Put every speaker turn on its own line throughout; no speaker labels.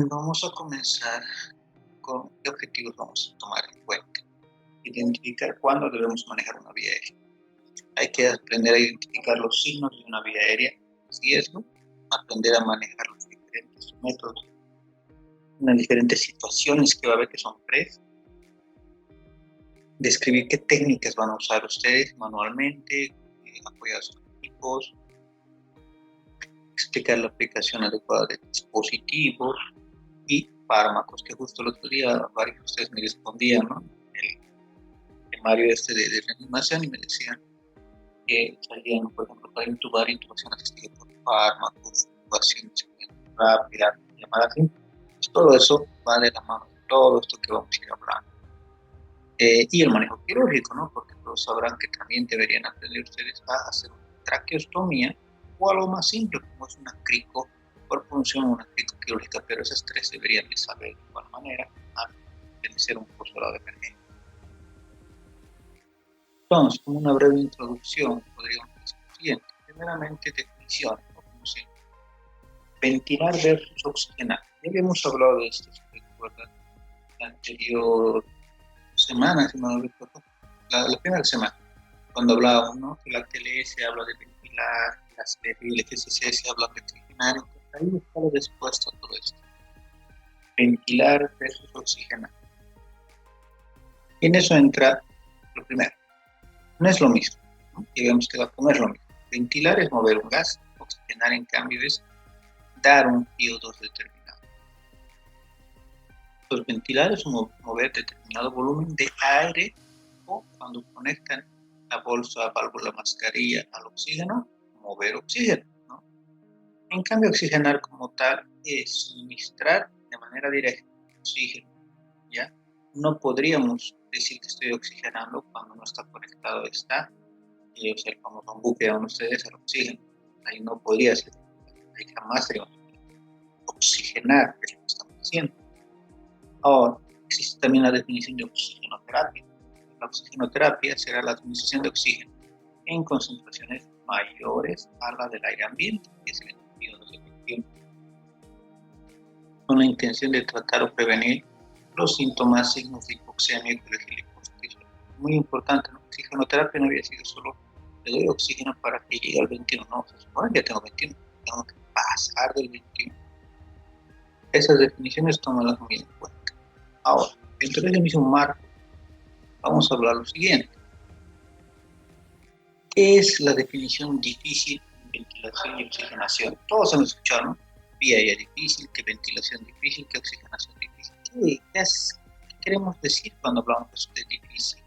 Vamos a comenzar con qué objetivos vamos a tomar en cuenta. Identificar cuándo debemos manejar una vía aérea. Hay que aprender a identificar los signos de una vía aérea, riesgo, aprender a manejar los diferentes métodos, las diferentes situaciones que va a haber que son describir qué técnicas van a usar ustedes manualmente, apoyados con equipos, explicar la aplicación adecuada de dispositivos y fármacos, que justo el otro día varios de ustedes me respondían, ¿no? El temario de reanimación y me decían que salían, por ejemplo, para intubación asistida por fármacos, intubación rápida, llamada así. Pues todo eso va de la mano de todo esto que vamos a ir hablando. Y el manejo quirúrgico, ¿no? Porque todos sabrán que también deberían aprender ustedes a hacer una traqueostomía o algo más simple, como es una crico por punción o una crico quirúrgica, pero esas tres deberían de saber de igual manera antes de ser un postgrado de emergencia. Entonces, como una breve introducción, podríamos decir lo siguiente. Primeramente, definición, ¿no? Como siempre. Ventilar versus oxigenar. Ya habíamos hablado de esto, si recuerdan, la anterior semana, si no me recuerdo, la primera semana, cuando hablábamos, ¿no? Que la TLS habla de ventilar, las CFI y el FCC se habla de oxigenar, entonces ahí está la respuesta a todo esto. Ventilar versus oxigenar. Y en eso entra lo primero. No es lo mismo, ¿no? Y habíamos quedado con no es lo mismo. Ventilar es mover un gas, oxigenar en cambio es dar un PO2 determinado. Los ventilar es mover determinado volumen de aire o cuando conectan la bolsa, válvula, mascarilla al oxígeno, mover oxígeno, ¿no? En cambio, oxigenar como tal es suministrar de manera directa oxígeno, ¿ya? No podríamos decir que estoy oxigenando cuando no está conectado, está, o sea, el famoso buque de ustedes al oxígeno. Ahí no podría ser, ahí jamás seríamos oxigenar, que es lo que estamos haciendo. Ahora, existe también la definición de oxigenoterapia. La oxigenoterapia será la administración de oxígeno en concentraciones mayores a la del aire ambiente, que es el entendido de efectivo, con la intención de tratar o prevenir los síntomas, signos de hipoxemia y hipoxemia. Muy importante, ¿no? Oxigenoterapia no había sido solo le doy oxígeno para que llegue al 21, no, se supone que ya tengo 21, tengo que pasar del 21. Esas definiciones tómalas muy en cuenta. Ahora, dentro de ese mismo marco, vamos a hablar lo siguiente. ¿Qué es la definición difícil en ventilación y oxigenación? Todos hemos escuchado, ¿no? Vía aérea difícil, que ventilación difícil, que oxigenación difícil. ¿Qué queremos decir cuando hablamos de difícil?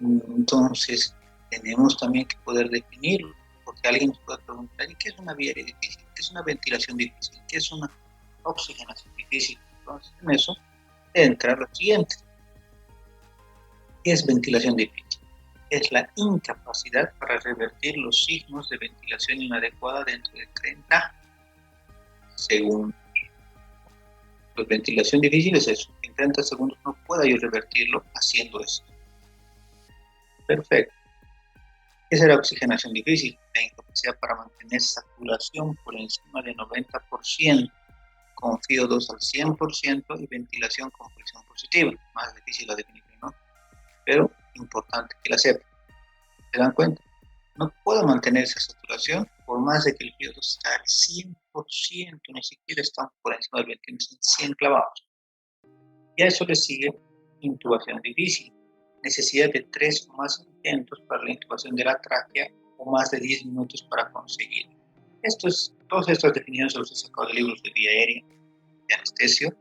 Entonces, tenemos también que poder definirlo, porque alguien nos puede preguntar, ¿y qué es una vía aérea difícil? ¿Qué es una ventilación difícil? ¿Qué es una oxigenación difícil? Entonces, en eso entra lo siguiente. ¿Qué es ventilación difícil? Es la incapacidad para revertir los signos de ventilación inadecuada dentro de 30 segundos. Pues ventilación difícil es eso. En 30 segundos no puedo yo revertirlo haciendo eso. Perfecto. ¿Qué será oxigenación difícil? La incapacidad para mantener saturación por encima de 90%, con FIO2 al 100% y ventilación con presión positiva. Más difícil la definición, ¿no? Pero importante que la sepan. ¿Se dan cuenta? No puedo mantener esa saturación por más de que el FIO2 está al 100%, ni siquiera estamos por encima del 21, están 100 clavados. Y a eso le sigue intubación difícil. Necesidad de 3 o más intentos para la intubación de la tráquea o más de 10 minutos para conseguirlo. Todas estas definiciones se las he sacado de libros de vía aérea, de anestesio,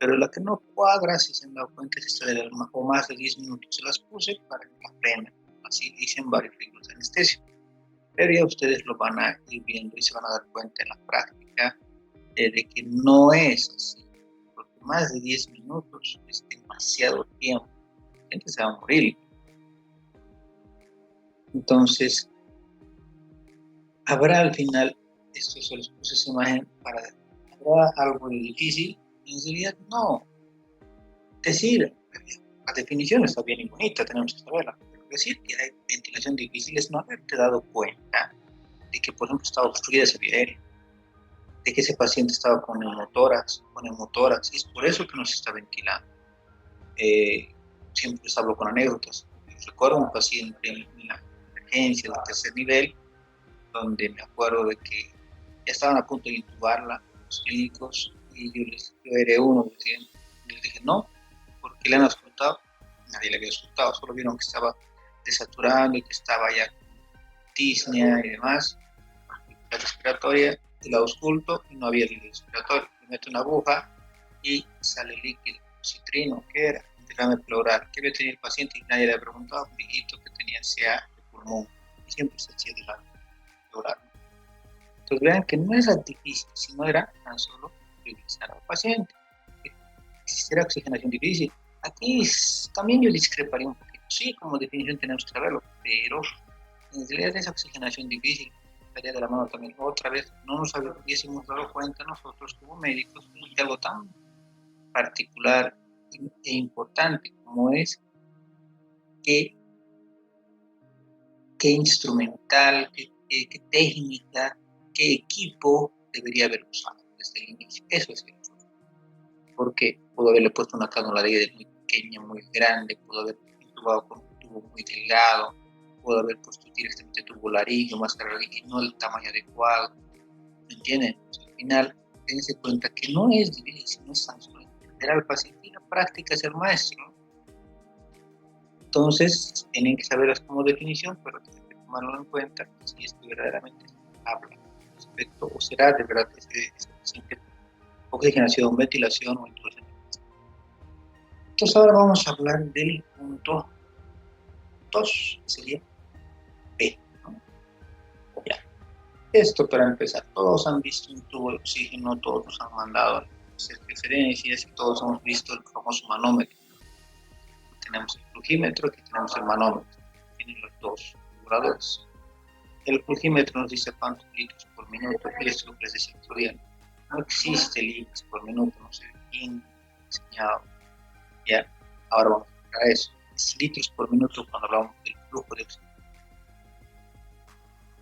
pero la que no cuadra, si se han dado cuenta, es esta de o más de 10 minutos. Se las puse para que la aprendan. Así dicen varios libros de anestesio. Pero ya ustedes lo van a ir viendo y se van a dar cuenta en la práctica de que no es así. Porque más de 10 minutos es demasiado tiempo. La gente se va a morir. Entonces, habrá al final, esto se les puse esa imagen para ¿habrá algo de difícil? En realidad, no. Decir, la definición está bien y bonita, tenemos que saberla. Pero decir que hay ventilación difícil es no haberte dado cuenta de que, por ejemplo, está obstruida esa vía aérea. de que ese paciente estaba con neumotórax, y es por eso que no se está ventilando. Siempre les hablo con anécdotas. Recuerdo un paciente en la emergencia del tercer nivel, donde me acuerdo de que ya estaban a punto de intubarla los clínicos, y yo era uno, les dije no, porque le han auscultado. Nadie le había auscultado, solo vieron que estaba desaturando y que estaba ya con disnea y demás, la respiratoria, y la ausculto y no había líquido respiratorio. Le meto una aguja y sale líquido, citrino, ¿qué era? Derrame pleural. ¿Qué había tenido el paciente? Y nadie le había preguntado, un viejito que tenía CA de pulmón, y siempre se hacía derrame pleural. Entonces vean que no era difícil, sino era tan solo revisar al paciente. ¿Existiera oxigenación difícil? Aquí también yo discreparía un poquito. Sí, como definición tenemos que saberlo, pero en realidad esa oxigenación difícil estaría de la mano también. Otra vez, no nos hubiésemos dado cuenta nosotros como médicos de algo tan particular e importante como es qué instrumental, qué técnica, qué equipo debería haber usado desde el inicio. Eso es eso. Porque pudo haberle puesto una cánula de aire muy pequeña, muy grande, pudo haber intubado con un tubo muy delgado, pudo haber puesto directamente tubularillo, máscara y no el tamaño adecuado. ¿Me entienden? Pues al final, dense cuenta que no es difícil, sino es tan solo entender al paciente, y la práctica es el maestro. Entonces, tienen que saberlas como definición, pero tienen que tomarlo en cuenta si es que verdaderamente se habla respecto, o será de verdad ese paciente oxigenación, ventilación o intubación. Entonces ahora vamos a hablar del punto 2, que sería B, ¿no? Ya. Esto para empezar, todos han visto un tubo de oxígeno, todos nos han mandado hacer referencias y todos hemos visto el famoso manómetro. Tenemos el flugímetro, aquí tenemos el manómetro, tienen los dos reguladores. El flugímetro nos dice cuántos litros por minuto, y esto es lo que les decía otro día. No existe litros por minuto, no sé quién ha enseñado. Ya, ahora vamos a eso. Es litros por minuto cuando hablamos del flujo de oxígeno.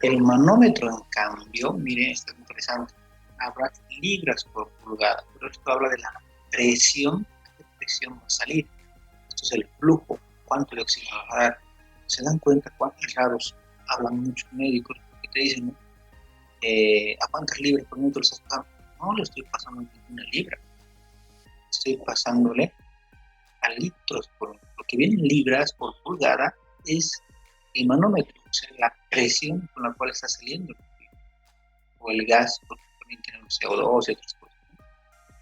El manómetro, en cambio, miren, esto es interesante, habla libras por pulgada, pero esto habla de la presión, qué presión va a salir. Esto es el flujo, cuánto de oxígeno va a dar. ¿Se dan cuenta cuántos raros hablan muchos médicos que te dicen, a cuántas libras por minuto le estás pasando? No le estoy pasando ninguna libra, estoy pasándole a litros por minuto. Lo que viene en libras por pulgada es el manómetro, o sea, la presión con la cual está saliendo o el gas, porque también tiene un CO2 y otras cosas.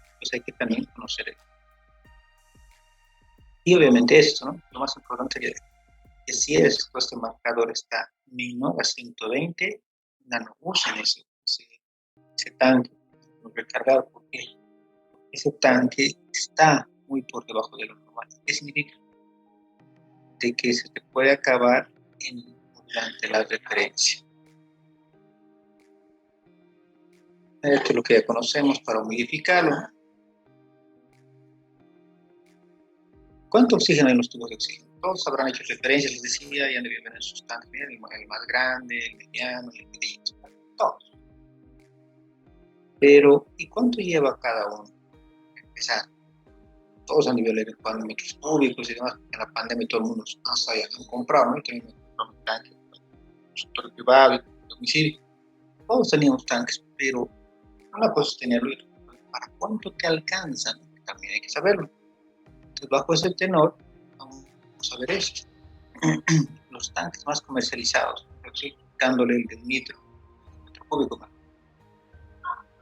Entonces hay que también conocer eso. Y obviamente esto, ¿no? Lo más importante es que si este marcador está menor a 120, no usen ese tanque recargado, porque ese tanque está muy por debajo de lo normal. ¿Qué significa? De que se te puede acabar durante la referencia. Esto es lo que ya conocemos para humidificarlo. ¿Cuánto oxígeno hay en los tubos de oxígeno? Todos habrán hecho referencias, les decía, ya debían ver sus tanques, el más grande, el mediano, el pequeño, todos. Pero, ¿y cuánto lleva cada uno? Empezar. Todos a nivel de metros cúbicos y demás, en la pandemia todo el mundo hasta ya han comprado, ¿no? También me compró un tanque, un sector privado, un domicilio. Todos teníamos tanques, pero no la puedes tenerlo. ¿Para cuánto te alcanzan? También hay que saberlo. Entonces, bajo ese tenor, vamos a ver esto. Los tanques más comercializados, dándole el de un metro cúbico más.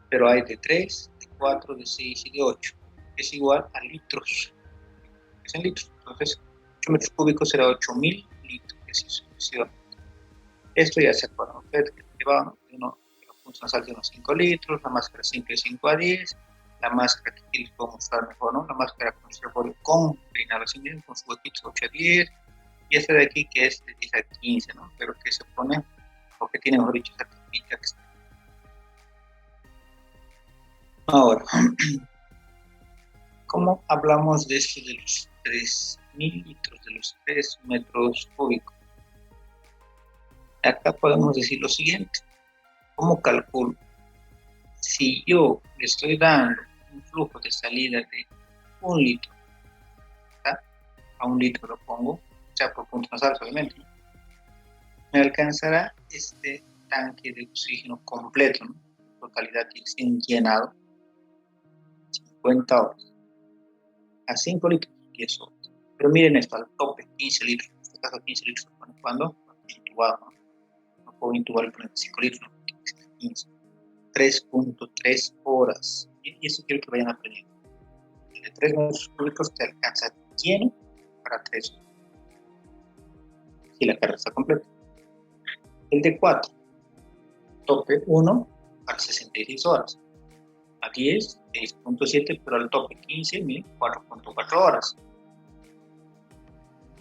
Pero hay de 3, de 4, de 6 y de 8, que es igual a litros. Es en litros. Entonces, 8 metros cúbicos será 8.000 litros, así sucesivamente. Esto ya se acuerdan ustedes que llevaban uno nasal de unos 5 litros, la máscara simple 5 a 10, la máscara que aquí les puedo mostrar mejor, ¿no? La máscara con reservorio con inhalación con su huequitos 8 a 10, y esta de aquí que es de 10 a 15, ¿no? Pero que se pone, o que tiene, mejor dicho, esta tapita que está. Ahora, ¿cómo hablamos de esto de los 3.000 litros, de los 3 metros cúbicos? Acá podemos decir lo siguiente. ¿Cómo calculo? Si yo le estoy dando un flujo de salida de 1 litro, ¿tá? A 1 litro lo pongo, o sea, por puntos nasales, obviamente, ¿no? Me alcanzará este tanque de oxígeno completo, ¿no? Totalidad sin llenado, 50 horas. A 5 litros, 10 horas. Pero miren esto, al tope, 15 litros. En este caso, 15 litros, ¿cuándo? Intubado, ¿no? No puedo intubar el 5 litros, no, 15. 3.3 horas. Y eso quiero que vayan aprendiendo. El de 3 metros cúbicos te alcanza lleno para 3 horas. Si la carga está completa. El de 4, tope 1 para 66 horas. A 10, 6.7, pero al tope 15, 4.4 horas.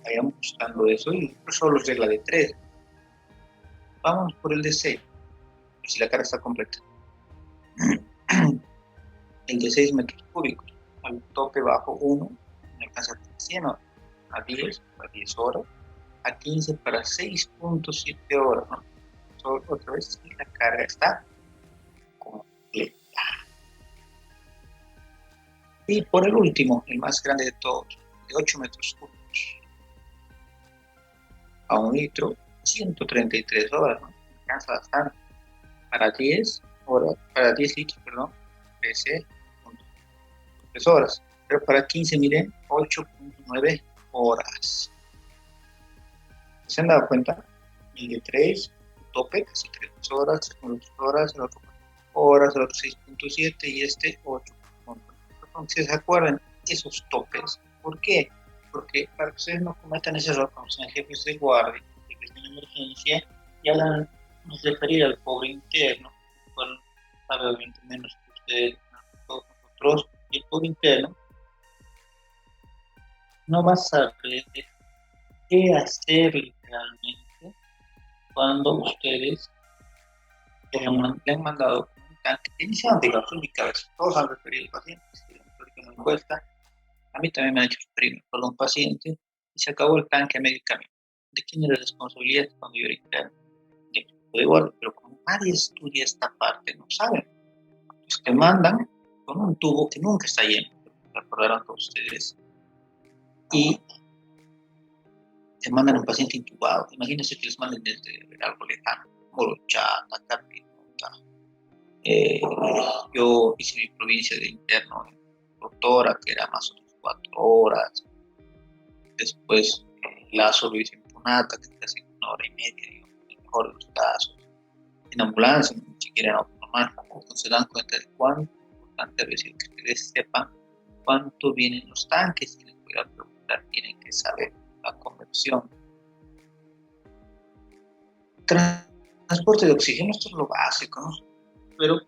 Vayamos buscando eso y solo es regla de 3. Vamos por el de 6, si la carga está completa. El de 6 metros cúbicos, al tope bajo 1, me alcanza a 100 horas. A 10, para 10 horas. A 15 para 6.7 horas, ¿no? Solo otra vez, si la carga está completa. Y por el último, el más grande de todos, de 8 metros cúbicos, a 1 litro, 133 horas, ¿no? Alcanza bastante. Para 10 horas, para 10 litros, perdón, 13.3 horas. Pero para 15, miren, 8.9 horas. ¿Se han dado cuenta? El de 3, tope, casi 3 horas, el otro 3 horas, el otro 4 horas, el otro 6.7 y este 8. Entonces, ¿se acuerdan? Esos topes. ¿Por qué? Porque para que ustedes no cometan ese error cuando sean jefes de guardia, jefes de emergencia, y hablan, nos referir al pobre interno, el cual sabe obviamente menos que ustedes, todos nosotros, y el pobre interno no va a saber qué hacer realmente cuando ustedes le han mandado un tanque iniciante, la única vez. Todos han referido al paciente, si una encuesta. A mí también me han hecho referirme por un paciente y se acabó el tanque a medio camino. ¿De quién era la responsabilidad cuando yo era interno? De igual, pero como nadie estudia esta parte, no saben. Entonces te mandan con un tubo que nunca está lleno, recordarán todos ustedes, y te mandan a un paciente intubado. Imagínense que les manden desde algo lejano, Morochata, Carpinota. Yo hice mi provincia de interno en Doctora, que era más o menos 4 horas. Después, Lazo lo hice en Punata, que es casi 1 hora y media, digamos, en el mejor de los casos. En ambulancia, ni siquiera en autonomar. Entonces se dan cuenta de cuánto importante es decir que ustedes sepan cuánto vienen los tanques. Si les voy a preguntar, tienen que saber la conversión. Transporte de oxígeno, esto es lo básico, ¿no? Pero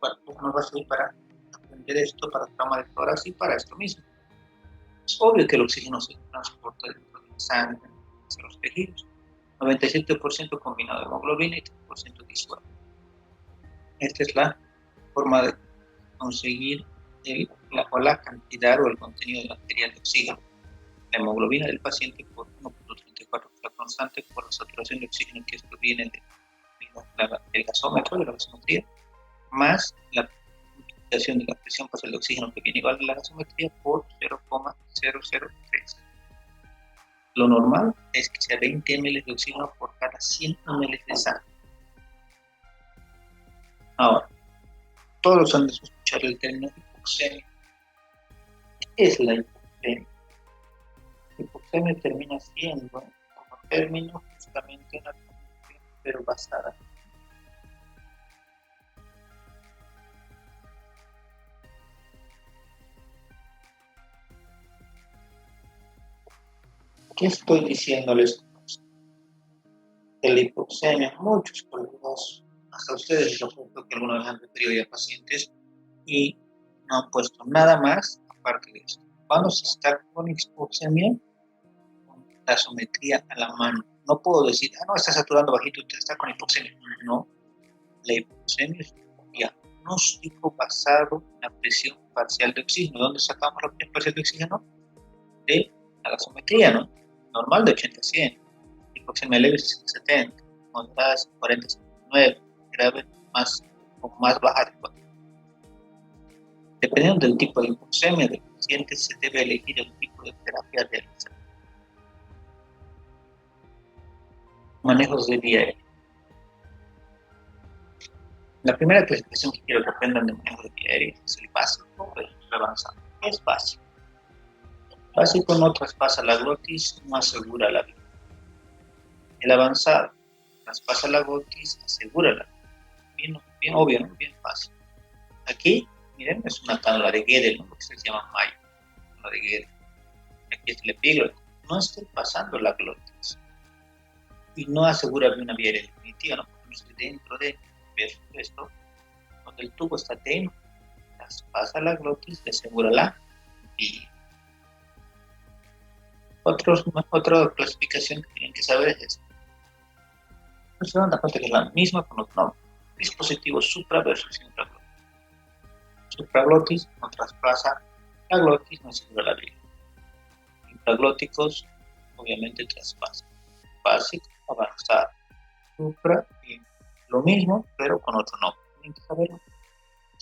no va a ser para aprender esto, para trauma de tórax y para esto mismo. Es obvio que el oxígeno se transporta dentro de la sangre, hacia los tejidos. 97% combinado de hemoglobina y 3% disuelto. Esta es la forma de conseguir la cantidad o el contenido de material de oxígeno. La hemoglobina del paciente por 1.34, la constante por la saturación de oxígeno, que esto viene del gasómetro, de la gasometría, más la multiplicación de la presión parcial de oxígeno que viene igual a la gasometría por 0,003. Lo normal es que sea 20 ml de oxígeno por cada 100 ml de sangre. Ahora, todos han de escuchar el término hipoxemia. ¿Qué es la hipoxemia? La hipoxemia termina siendo un término justamente una condición, pero basada. ¿Qué estoy diciéndoles? De la hipoxemia, muchos colegas, hasta ustedes, yo creo que alguna vez han referido ya a pacientes y no han puesto nada más aparte de eso. Cuando se está con hipoxemia, con gasometría a la mano. No puedo decir, no, está saturando bajito, usted está con hipoxemia. No, la hipoxemia es un diagnóstico basado en la presión parcial de oxígeno. ¿Dónde sacamos la presión parcial de oxígeno? De la gasometría, ¿no? Normal de 80 a 100, hipoxemia leve 60 a 70, moderada 40 a 59, grave más baja de 4. Dependiendo del tipo de hipoxemia del paciente, se debe elegir el tipo de terapia a realizar. Manejos de vía aérea. La primera clasificación que quiero que aprendan de manejo de vía aérea es el básico o el avanzado. ¿Qué es básico? Básico no traspasa la glotis, no asegura la vida. El avanzado traspasa la glotis, asegura la vida. Bien obvio, ¿no? Bien fácil. Aquí, miren, es una cánula de Gödel, ¿no? Lo que se llama Mayo, cánula de Gödel. Aquí es el epígrafe. No estoy pasando la glotis. Y no asegura una vía aérea definitiva, ¿no? Porque no estoy dentro de esto, donde el tubo está dentro, traspasa la glotis y asegura la vía. Otra clasificación que tienen que saber es esta. No se dan cuenta que es la misma con otro nombre. Dispositivo supra versus infraglotis. Supraglotis no traspasa la glotis, no asegura la vía. Infraglóticos obviamente traspasan. Básico, avanzado. Supra, lo mismo, pero con otro nombre. Tienen que saberlo.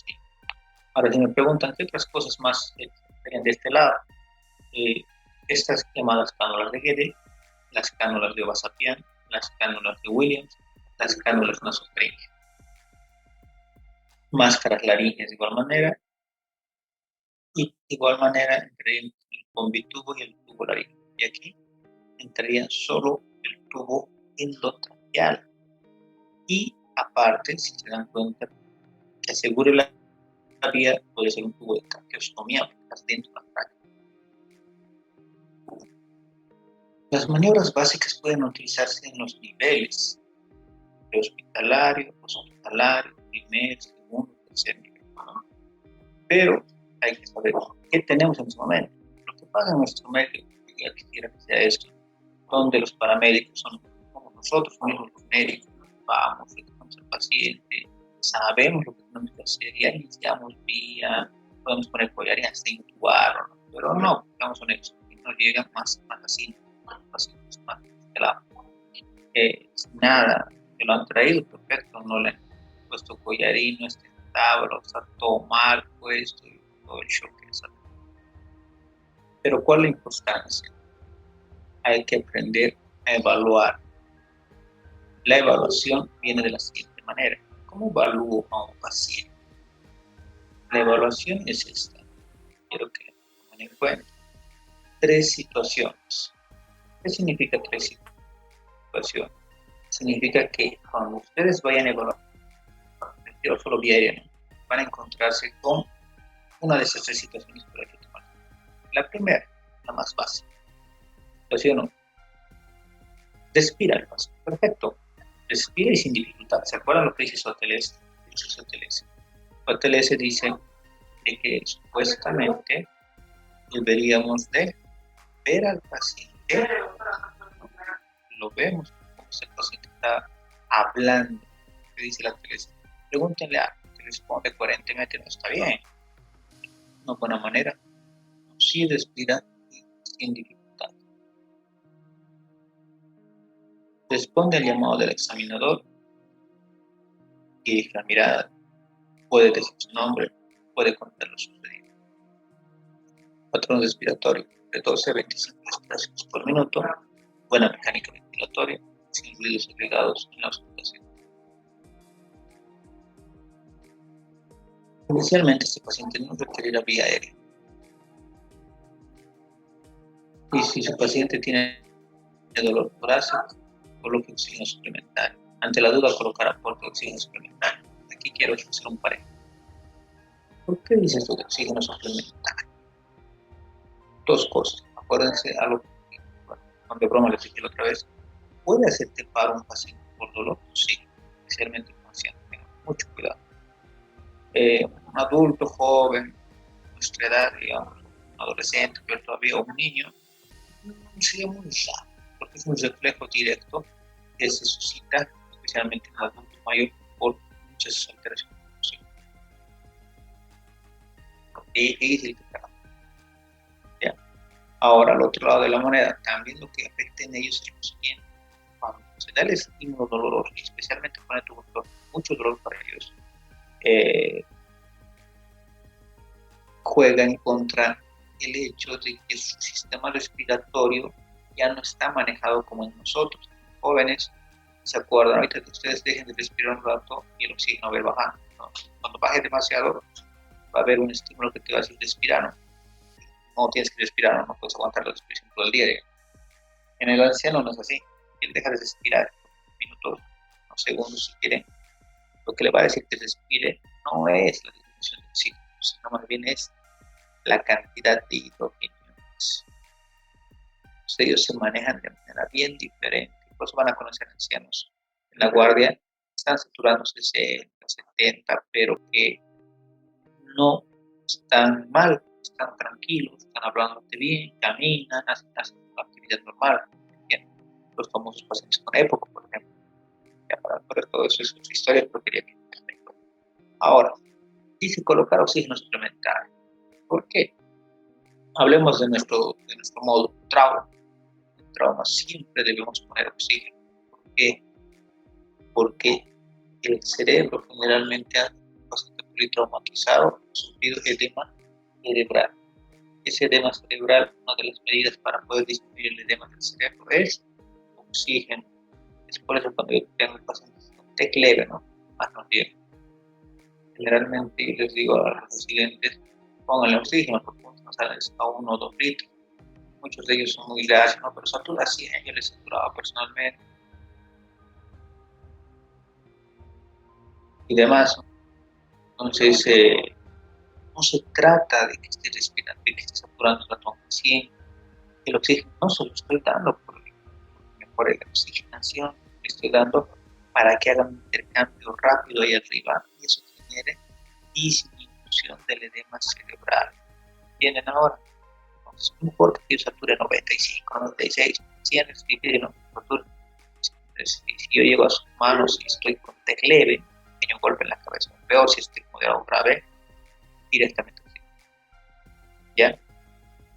Sí. Ahora, si me preguntan qué otras cosas más estarían de este lado, estas llamadas cánulas de Gödel, las cánulas de Obasapian, las cánulas de Williams, las cánulas nasopharíngeas. Máscaras laringeas de igual manera, y de igual manera entrarían el combitubo y el tubo laríngeo. Y aquí entraría solo el tubo endotraqueal. Y aparte, si se dan cuenta, que asegure la vía puede ser un tubo de traqueostomía, porque estás dentro de la tráquea. Las maniobras básicas pueden utilizarse en los niveles prehospitalario, hospitalario, primer, segundo, tercer nivel. Pero hay que saber qué tenemos en este momento. Lo que pasa en nuestro medio, ya quisiera que sea esto, donde los paramédicos son como nosotros mismos, los médicos, vamos, recogemos al paciente, sabemos lo que tenemos que hacer, ya iniciamos vía, podemos poner collar y hasta intubar, ¿no? Pero no, digamos honestos, no llegan más así, pacientes más lado. Sin nada, que lo han traído, perfecto, no le han puesto collarín, no está tabla, o sea, todo mal puesto y todo el show que es. Pero ¿cuál es la importancia? Hay que aprender a evaluar. La evaluación viene de la siguiente manera. ¿Cómo evalúo a un paciente? La evaluación es esta. Quiero que tomen en cuenta 3 situaciones. ¿Qué significa 3 situaciones? Significa que cuando ustedes vayan a evaluar, yo solo vía aérea, ¿no? Van a encontrarse con una de esas 3 situaciones que hay que tomar. La primera, la más básica. Situación 1. Respira el paciente. Perfecto. Respira y sin dificultad. ¿Se acuerdan lo que dice Soteles? Soteles dice de que supuestamente deberíamos de ver al paciente, lo vemos como si el paciente está hablando, que dice la Soteles. Pregúntenle a que responde coherentemente, no está bien, una buena manera, sí respira y sin dificultad. Responde al llamado del examinador y dirige la mirada, puede decir su nombre, puede contar lo sucedido. Patrón respiratorio de 12 a 25 respiraciones por minuto, buena mecánica ventilatoria, sin ruidos agregados en la auscultación. Inicialmente este paciente no requerirá vía aérea. Y si su paciente tiene dolor torácico, coloque oxígeno suplementario. Ante la duda, colocar aporte de oxígeno suplementario. Aquí quiero hacer un paréntesis. ¿Por qué dice esto de oxígeno suplementario? 2 cosas. Acuérdense algo que cuando broma les dije la otra vez. ¿Puede hacerte paro un paciente por dolor? Sí, especialmente un paciente. Tengan mucho cuidado. Un adulto joven, nuestra edad, digamos, un adolescente, pero todavía un niño, sería muy raro, porque es un reflejo directo que se suscita, especialmente en el adulto mayor, por muchas alteraciones. Es el que trabaja. Ahora, al otro lado de la moneda, también lo que afecta en ellos es lo siguiente. Cuando se da el estímulo doloroso, y especialmente con el tubo, mucho dolor para ellos, juega en contra el hecho de que su sistema respiratorio ya no está manejado como en nosotros. Jóvenes, se acuerdan ahorita que ustedes dejen de respirar un rato y el oxígeno va a ir bajando, ¿no? Cuando baje demasiado, va a haber un estímulo que te va a decir respirar, ¿no? No tienes que respirar, no puedes aguantar la respiración todo el día. En el anciano no es así. Él deja de respirar minutos, unos segundos si quiere. Lo que le va a decir que respire no es la disminución del oxígeno, sino más bien es la cantidad de hidrógeno. Ellos se manejan de manera bien diferente. Por eso van a conocer ancianos en la guardia, están saturando 60, 70, pero que no están mal, están tranquilos, están hablándote bien, caminan, hacen una actividad normal. Bien. Los famosos pacientes con época, por ejemplo. Ya para todo eso es otra historia, pero quería que ahora, dice colocar oxígeno suplementario. ¿Por qué? Hablemos de nuestro modo trauma. En trauma siempre debemos poner oxígeno. ¿Por qué? Porque el cerebro generalmente ha bastante politraumatizado, ha sufrido edema cerebral. Ese edema cerebral, una de las medidas para poder disminuir el edema del cerebro es oxígeno. Es por eso cuando yo tengo pacientes con TEC leve, ¿no? Más no bien. Generalmente yo les digo a los residentes, pónganle oxígeno porque no salen a 1 o 2 litros. Muchos de ellos son muy grasos, ¿no? Pero satura 100, yo les saturaba personalmente. Y demás. Entonces, no se trata de que esté respirando, de que esté saturando la toma 100. El oxígeno no se lo estoy dando por la oxigenación, le estoy dando para que hagan un intercambio rápido ahí arriba y eso genere disminución del edema cerebral. ¿Entienden ahora? Entonces, no importa que yo sature 95, 96, 100, es difícil, ¿no? Entonces, si yo llego a sus manos y estoy con TEC leve, pequeño golpe en la cabeza, peor si estoy moderado grave, directamente así. ¿Ya?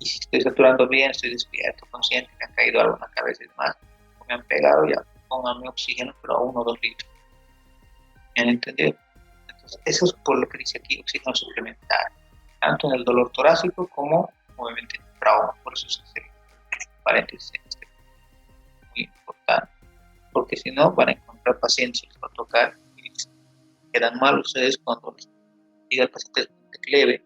Y si estoy saturando bien, estoy despierto, consciente, me ha caído algo en la cabeza y demás, o me han pegado, ya pónganme oxígeno, pero a 1 o 2 litros. ¿Me han entendido? Entonces, eso es por lo que dice aquí oxígeno suplementario, tanto en el dolor torácico como, obviamente, en el trauma. Por eso es paréntesis, muy importante, porque si no, van a encontrar pacientes que les va a tocar y quedan mal ustedes cuando les diga el paciente es leve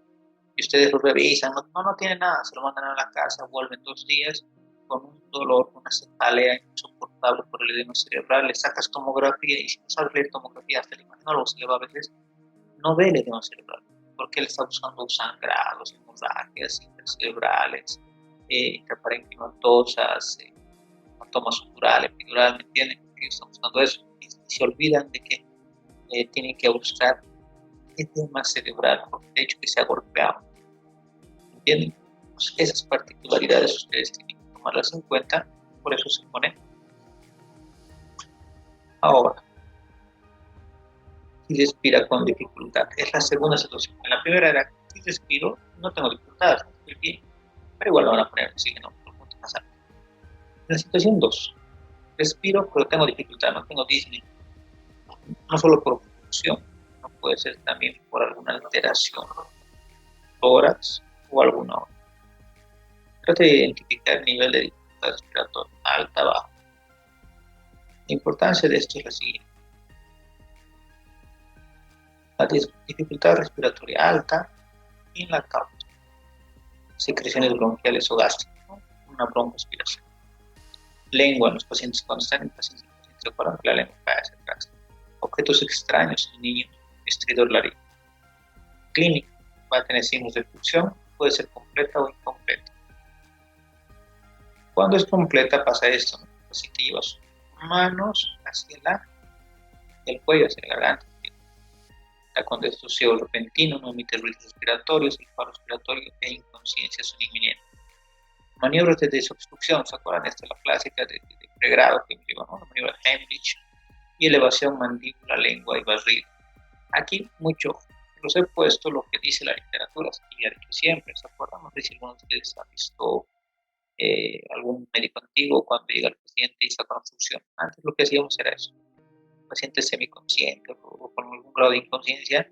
y ustedes lo revisan, no tiene nada, se lo mandan a la casa, vuelven 2 días con un dolor, una cefalea insoportable por el edema cerebral, le sacas tomografía y si no sabes leer tomografía, hasta el imaginólogo se le va a veces, no ve el edema cerebral, porque él está buscando sangrados, hemorragias intercerebrales, intraparenquimatosas, hematomas sutural, epidural, ¿me entienden? Ellos están buscando eso y se olvidan de que tienen que buscar edema cerebral por el hecho que se ha golpeado. ¿Entienden? Pues esas particularidades ustedes tienen que tomarlas en cuenta, por eso se pone. Ahora, si respira con dificultad, es la segunda situación. En la primera era, si respiro, no tengo dificultades, estoy bien, pero igual no van a poner oxígeno por punto más alto. En la situación 2, respiro, pero tengo dificultad, no tengo disney, no solo por función, no puede ser también por alguna alteración, tórax o alguna otra. Trate de identificar el nivel de dificultad respiratoria, alta, baja. La importancia de esto es la siguiente. La dificultad respiratoria alta en la causa. Secreciones bronquiales o gástricas, ¿no? Una broncoaspiración. Lengua en los pacientes cuando están en pacientes recuerdan que la lengua cae hacia atrás. Objetos extraños en niños, estridor laríngeo. Clínica, va a tener signos de fusión, puede ser completa o incompleta. Cuando es completa pasa esto, ¿no? El paciente lleva sus manos hacia el cuello, hacia la garganta. La congestión repentino, no emite ruidos respiratorios, el paro respiratorio e inconsciencia son inminentes. Maniobras de desobstrucción, ¿se acuerdan? Esta es la clásica de pregrado que digo, ¿no? La maniobra de Heimlich y elevación mandíbula, lengua y barriga. Aquí mucho, los he puesto lo que dice la literatura, siempre, ¿se acuerdan? No sé si alguno de ustedes ha visto algún médico antiguo cuando llega el paciente y saca una función. Antes lo que hacíamos era eso. Paciente semiconsciente o con algún grado de inconsciencia,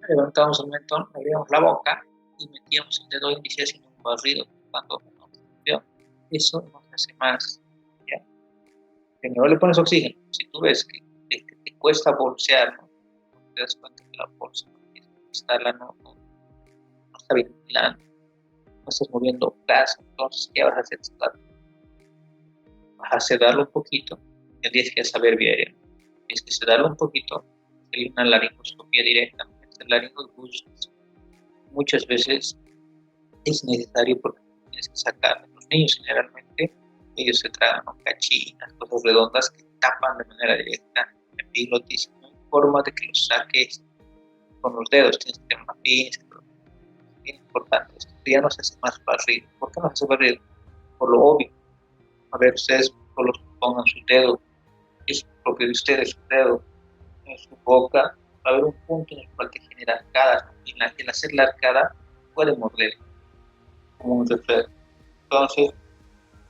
levantamos el mentón, abríamos la boca y metíamos el dedo índice haciendo un barrido cuando no funciona. Eso nos hace más. ¿Ya? Primero le pones oxígeno. Si tú ves que te cuesta bolsear, ¿no? Te das cuenta que la bolsa no está ventilando, no estás moviendo gas, entonces ¿qué vas a hacer? Vas a sedarlo un poquito, y tienes que saber bien, tienes que sedarlo un poquito, hacer una laringoscopia directa, el laringobus muchas veces es necesario porque tienes que sacar. Los niños generalmente, ellos se tragan, ¿no?, cachinas, cosas redondas que tapan de manera directa el epiglotis. No hay forma de que los saques con los dedos, tienes que tener una pinza. Es bien importante. Esto ya no se hace más barrido. ¿Por qué no se hace barrido? Por lo obvio. A ver, ustedes solo pongan su dedo, es propio de ustedes, su dedo en su boca, va a haber un punto en el cual te genera arcadas, y el hacer la arcada puede morder como un reflejo. Entonces,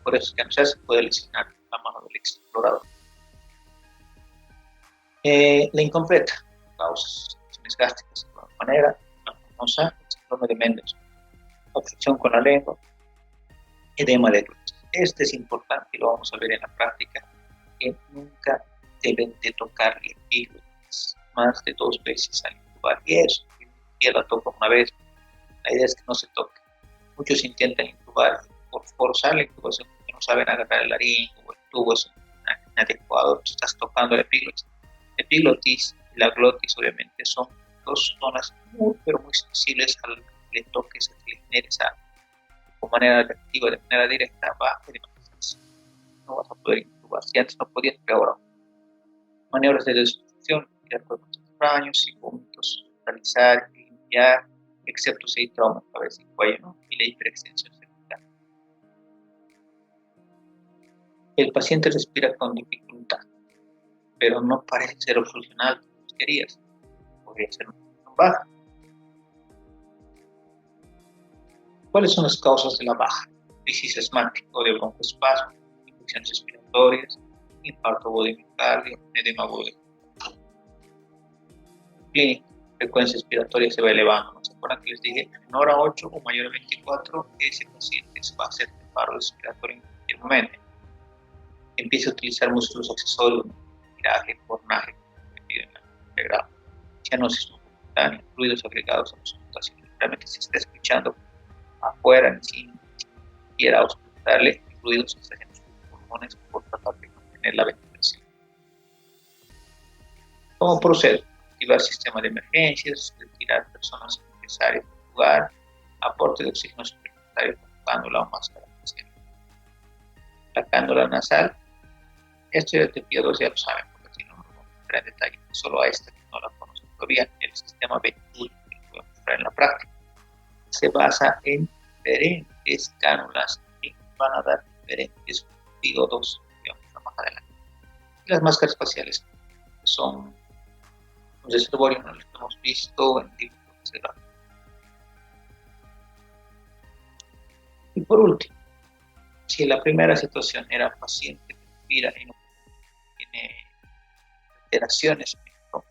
por eso es que no se puede lesionar la mano del explorador. La incompleta, causas lesiones gástricas de alguna manera, la famosa síndrome de Mendelssohn, obstrucción con la lengua, edema de glotis. Este es importante y lo vamos a ver en la práctica, que nunca deben de tocar el epiglotis más de 2 veces al intubar. Y eso, si la toca una vez, la idea es que no se toque. Muchos intentan intubar por forzar la intubación porque no saben agarrar el laringe o el tubo es inadecuado, estás tocando el epiglotis. El epiglotis y la glotis obviamente son 2 zonas muy, pero muy sensibles al que le toques, al que le generes algo. De manera activa, de manera directa, va a demasiado. No vas a poder intubar. Si antes no podías, pero ahora. Maniobras de desobstrucción, tirar cuerpos extraños y vómitos, realizar y limpiar, excepto si hay trauma en cabeza y cuello, ¿no?, y la hiperextensión cervical. El paciente respira con dificultad, pero no parece ser obstruccional como querías. Podría ser una obstrucción baja. ¿Cuáles son las causas de la baja? Crisis asmática o de broncoespasmo, infecciones respiratorias, infarto agudo de miocardio, edema agudo. Clínica, frecuencia respiratoria se va elevando. ¿No se acuerdan que les dije? En hora 8 o mayor a 24, ese paciente va a hacer paro respiratorio en cualquier momento. Empieza a utilizar músculos accesorios, tiraje, fornaje, integrado, cianosis no simultánea, ruidos agregados a la auscultación. Realmente se está escuchando afuera, ni siquiera auscultarle ruidos que están en sus pulmones por tratar de mantener la ventilación. ¿Cómo procede? Activar sistema de emergencias, retirar personas innecesarias del lugar, aporte de oxígeno suplementario con cánula o máscara facial. La cánula nasal, esto ya te pido, ya lo saben, porque si no, no voy a entrar en detalle, solo a esta que no la conozco todavía, el sistema Venturi, que lo voy a mostrar en la práctica, se basa en diferentes cánulas que van a dar diferentes diodos, digamos, más adelante. Y las máscaras faciales son un reservorio, ¿no?, que hemos visto en dibujos de la. Y por último, si la primera situación era paciente que respira y no tiene alteraciones, ¿no?,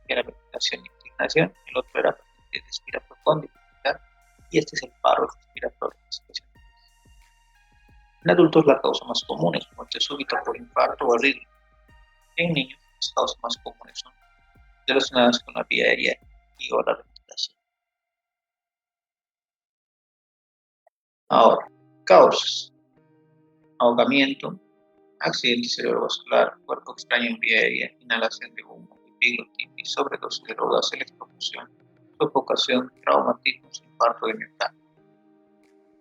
era ventilación y inclinación, el otro era paciente que respira con dificultad, y este es el paro respiratorio. En adultos la causa más común es muerte súbita por infarto o arritmia. En niños las causas más comunes son relacionadas con la vía aérea y o la ventilación. Ahora, causas: ahogamiento, accidente cerebrovascular, cuerpo extraño en vía aérea, inhalación de humo, epiglotitis, sobredosis de drogas, electrocución, sofocación, traumatismos, infarto de miocardio.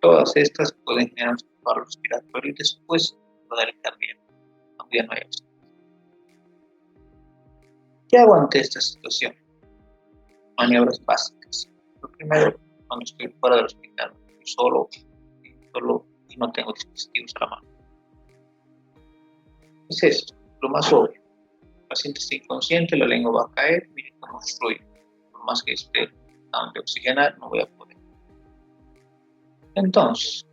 Todas estas pueden generar un paro respiratorio y después poder cardíaco, aunque ya no hay opción. ¿Qué hago ante esta situación? Maniobras básicas. Lo primero, cuando estoy fuera del hospital, solo y no tengo dispositivos a la mano. Es eso, lo más obvio. El paciente está inconsciente, la lengua va a caer, miren cómo fluye. Por más que esté dando oxigenar, no voy a poder. Entonces,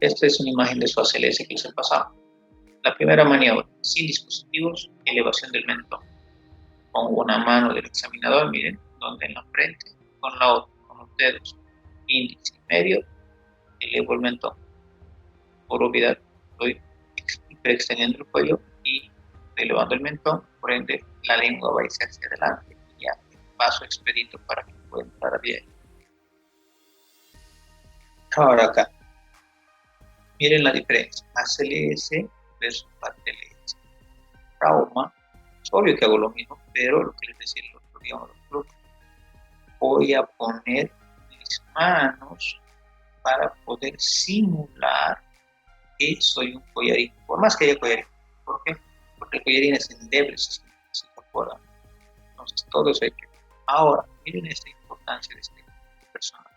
esta es una imagen de su ACLS que les he pasado. La primera maniobra, sin dispositivos, elevación del mentón. Pongo una mano del examinador, miren, donde en la frente, con la otra, con los dedos índice y medio, elevo el mentón. Por obviedad, estoy hiperextendiendo el cuello y elevando el mentón, por ende, la lengua va a irse hacia adelante y ya paso expedito para que pueda entrar bien. Ahora acá, miren la diferencia, ACLS versus ATLS. Trauma, es obvio que hago lo mismo, pero lo que les decía el otro día, voy a poner mis manos para poder simular que soy un collarín, por más que haya collarín. ¿Por qué? Porque el collarín es endeble, se incorpora. Entonces, todo eso hay que ver. Ahora, miren esta importancia de este personaje.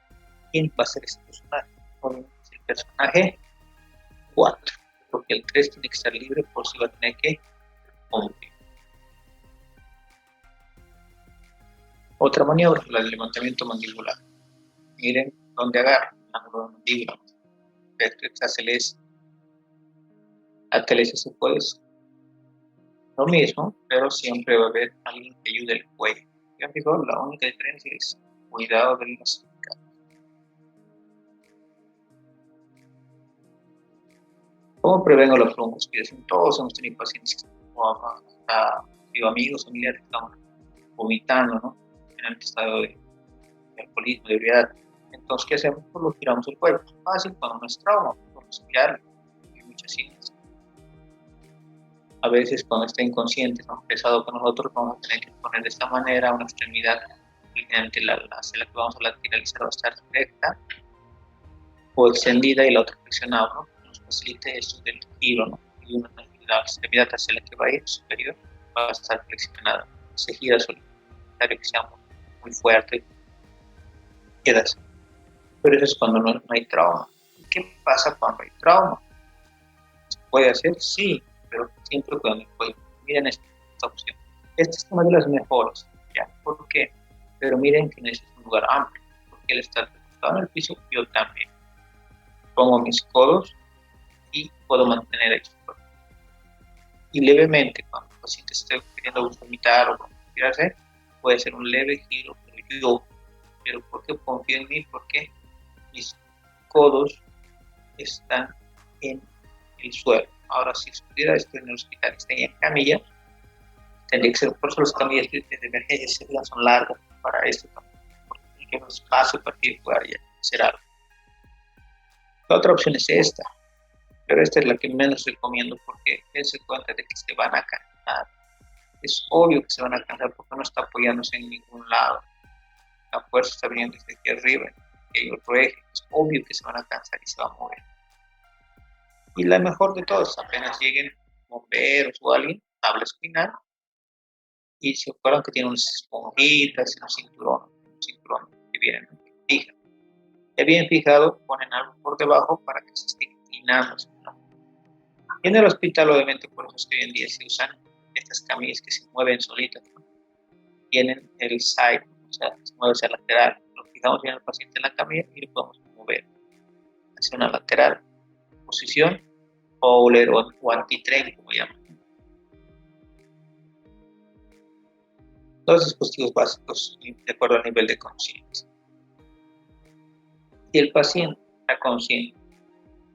¿Quién va a ser este personaje? Obviamente es el personaje 4, porque el 3 tiene que estar libre por si va a tener que cumplir. Otra maniobra, la del levantamiento mandibular. Miren dónde agarra el ángulo de mandíbula. Perfecto, esta ACLS. ATLS se puede lo mismo, pero siempre va a haber alguien que ayude el cuello. Ya digo, la única diferencia es cuidado de las cervicales. ¿Cómo prevengo la broncoaspiración? Todos hemos tenido pacientes que amigos, familiares que están vomitando, ¿no? En el estado de alcoholismo, de ebriedad. Entonces, ¿qué hacemos? Pues lo tiramos el cuello. Es fácil cuando no es trauma, por respirar, hay muchas ciencias. A veces cuando está inconsciente, tan pesado con nosotros, vamos a tener que poner de esta manera una extremidad, generalmente la que vamos a lateralizar va a estar recta o extendida y la otra flexionada, ¿no? Nos facilite esto del giro, ¿no? Y la extremidad hacia la que va a ir superior va a estar flexionada. Se gira solitario, que sea muy fuerte, queda así. Pero eso es cuando no hay trauma. ¿Y qué pasa cuando hay trauma? ¿Se puede hacer? Sí, pero siempre cuando hay. Miren esta opción. Esta es una de las mejores, ¿ya? ¿Por qué? Pero miren que necesita un lugar amplio, porque él está recostado en el piso, yo también. Pongo mis codos y puedo mantener el cuerpo. Y levemente, cuando el paciente esté queriendo vomitar o respirar, puede ser un leve giro, pero ¿por qué confío en mí? Porque mis codos están en el suelo. Ahora, si estuviera esto en el hospital, estaría en camilla, tendría que ser, por eso las camillas de emergencia son largas para esto también, porque tiene que haber espacio para que pueda hacer algo. La otra opción es esta, pero esta es la que menos recomiendo porque dense cuenta de que se van a cansar. Es obvio que se van a cansar porque no está apoyándose en ningún lado. La fuerza está viniendo desde aquí arriba, que hay otro eje. Es obvio que se van a cansar y se van a mover. Y la mejor de todas, apenas lleguen bomberos o alguien, tabla espinal, y se acuerdan que tiene unas esponjitas y un cinturón que vienen fijas. Ya bien fijado, ponen algo por debajo para que se esté inclinando. Y en el hospital, obviamente, por eso es que hoy en día se usan estas camillas que se mueven solitas, ¿no? Tienen el side, o sea, se mueve hacia lateral. Lo fijamos bien al paciente en la camilla y lo podemos mover hacia una lateral, posición, Fowler o anti-tren, como llaman. Dos dispositivos básicos de acuerdo al nivel de conciencia. Si el paciente está consciente,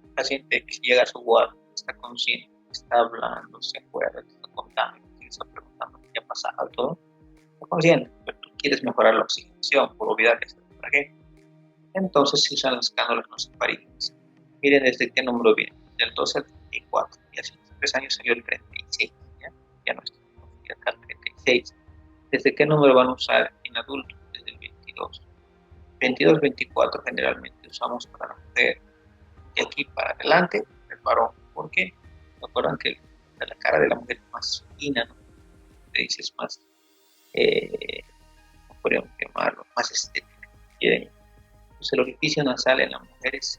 el paciente que llega a su guardia está consciente, está hablando, se acuerda, está contando, está preguntando qué ha pasado, todo, está consciente, pero tú quieres mejorar la oxigenación, por obviedad, ¿para qué? Entonces se usan las cánulas nasofaríngicas. Miren desde qué número viene, del 12 al 34, y hace 3 años salió el 36, ya no está, ya está el 36. ¿Desde qué número van a usar en adultos? Desde el 22. 22, 24 generalmente usamos para la mujer. De aquí para adelante, el varón. ¿Por qué? ¿Se acuerdan que la cara de la mujer es más fina, ¿no? Se dice es más, ¿cómo podríamos llamarlo? Más estética. ¿Quieren? Pues el orificio nasal en las mujeres,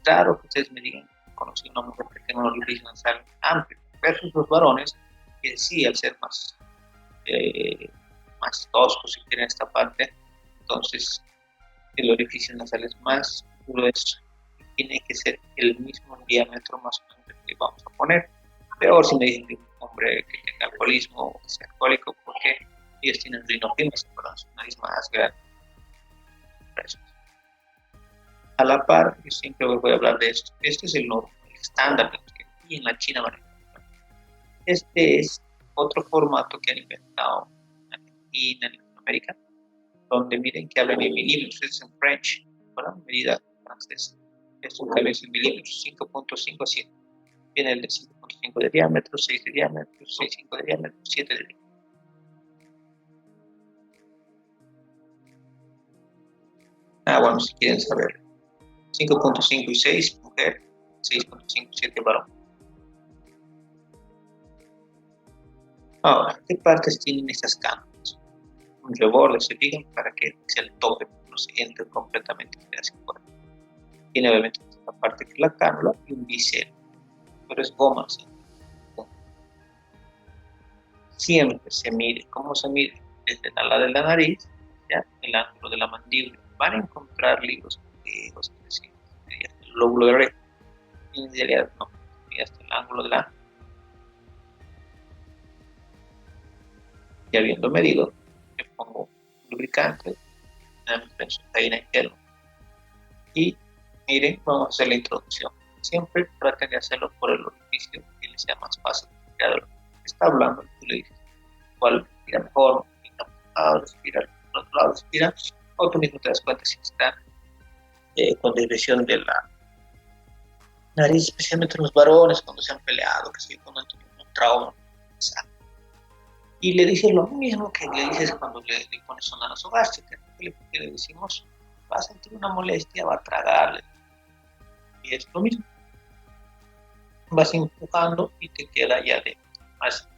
claro que ustedes me digan, conocí una mujer que tiene un orificio nasal amplio, versus los varones, que sí, al ser más toscos si quieren esta parte, entonces el orificio nasal es más grueso, tiene que ser el mismo diámetro más o menos que vamos a poner. Peor si me dicen que un hombre que tenga alcoholismo o que sea alcohólico, porque ellos tienen rinofimas, pero su nariz más grande. A la par, yo siempre voy a hablar de esto. Este es el normal, el estándar que aquí en la China van a encontrar. Este es otro formato que han inventado en Argentina, en Latinoamérica, donde miren que hablan en milímetros, es en French, ¿verdad? Medida francesa. Esto que habla en milímetros, 5.5 a 7. Viene el de 5.5 de diámetro, 6 de diámetro, 6.5 de diámetro, 7 de diámetro. Bueno, si quieren saber. 5.5 y 6, mujer, 6.5 y 7, varón. Ahora, ¿qué partes tienen estas cánulas? Un reborde, se fijan, para que sea el tope, no se entre completamente hacia afuera. Tiene obviamente esta parte que es la cánula y un bisel, pero es goma. ¿Sí? Siempre se mide, ¿cómo se mide? Desde el ala de la nariz, ¿ya? El ángulo de la mandíbula. Van a encontrar libros griegos que decían el lóbulo de oreja. En realidad no, mide hasta el ángulo de la. Y habiendo medido, le pongo un lubricante, una benzocaína en gel. Y miren, vamos a hacer la introducción. Siempre traten de hacerlo por el orificio que les sea más fácil. Está hablando, tú le dices cuál respira mejor, respira por otro lado, respira, o tú mismo te das cuenta si está con desviación de la nariz, especialmente los varones cuando se han peleado, que se cuando han tenido un trauma. Y le dices lo mismo que le dices cuando le pones sonda nasogástrica, que le decimos, va a sentir una molestia, va a tragarle. Y es lo mismo. Vas empujando y te queda ya de más.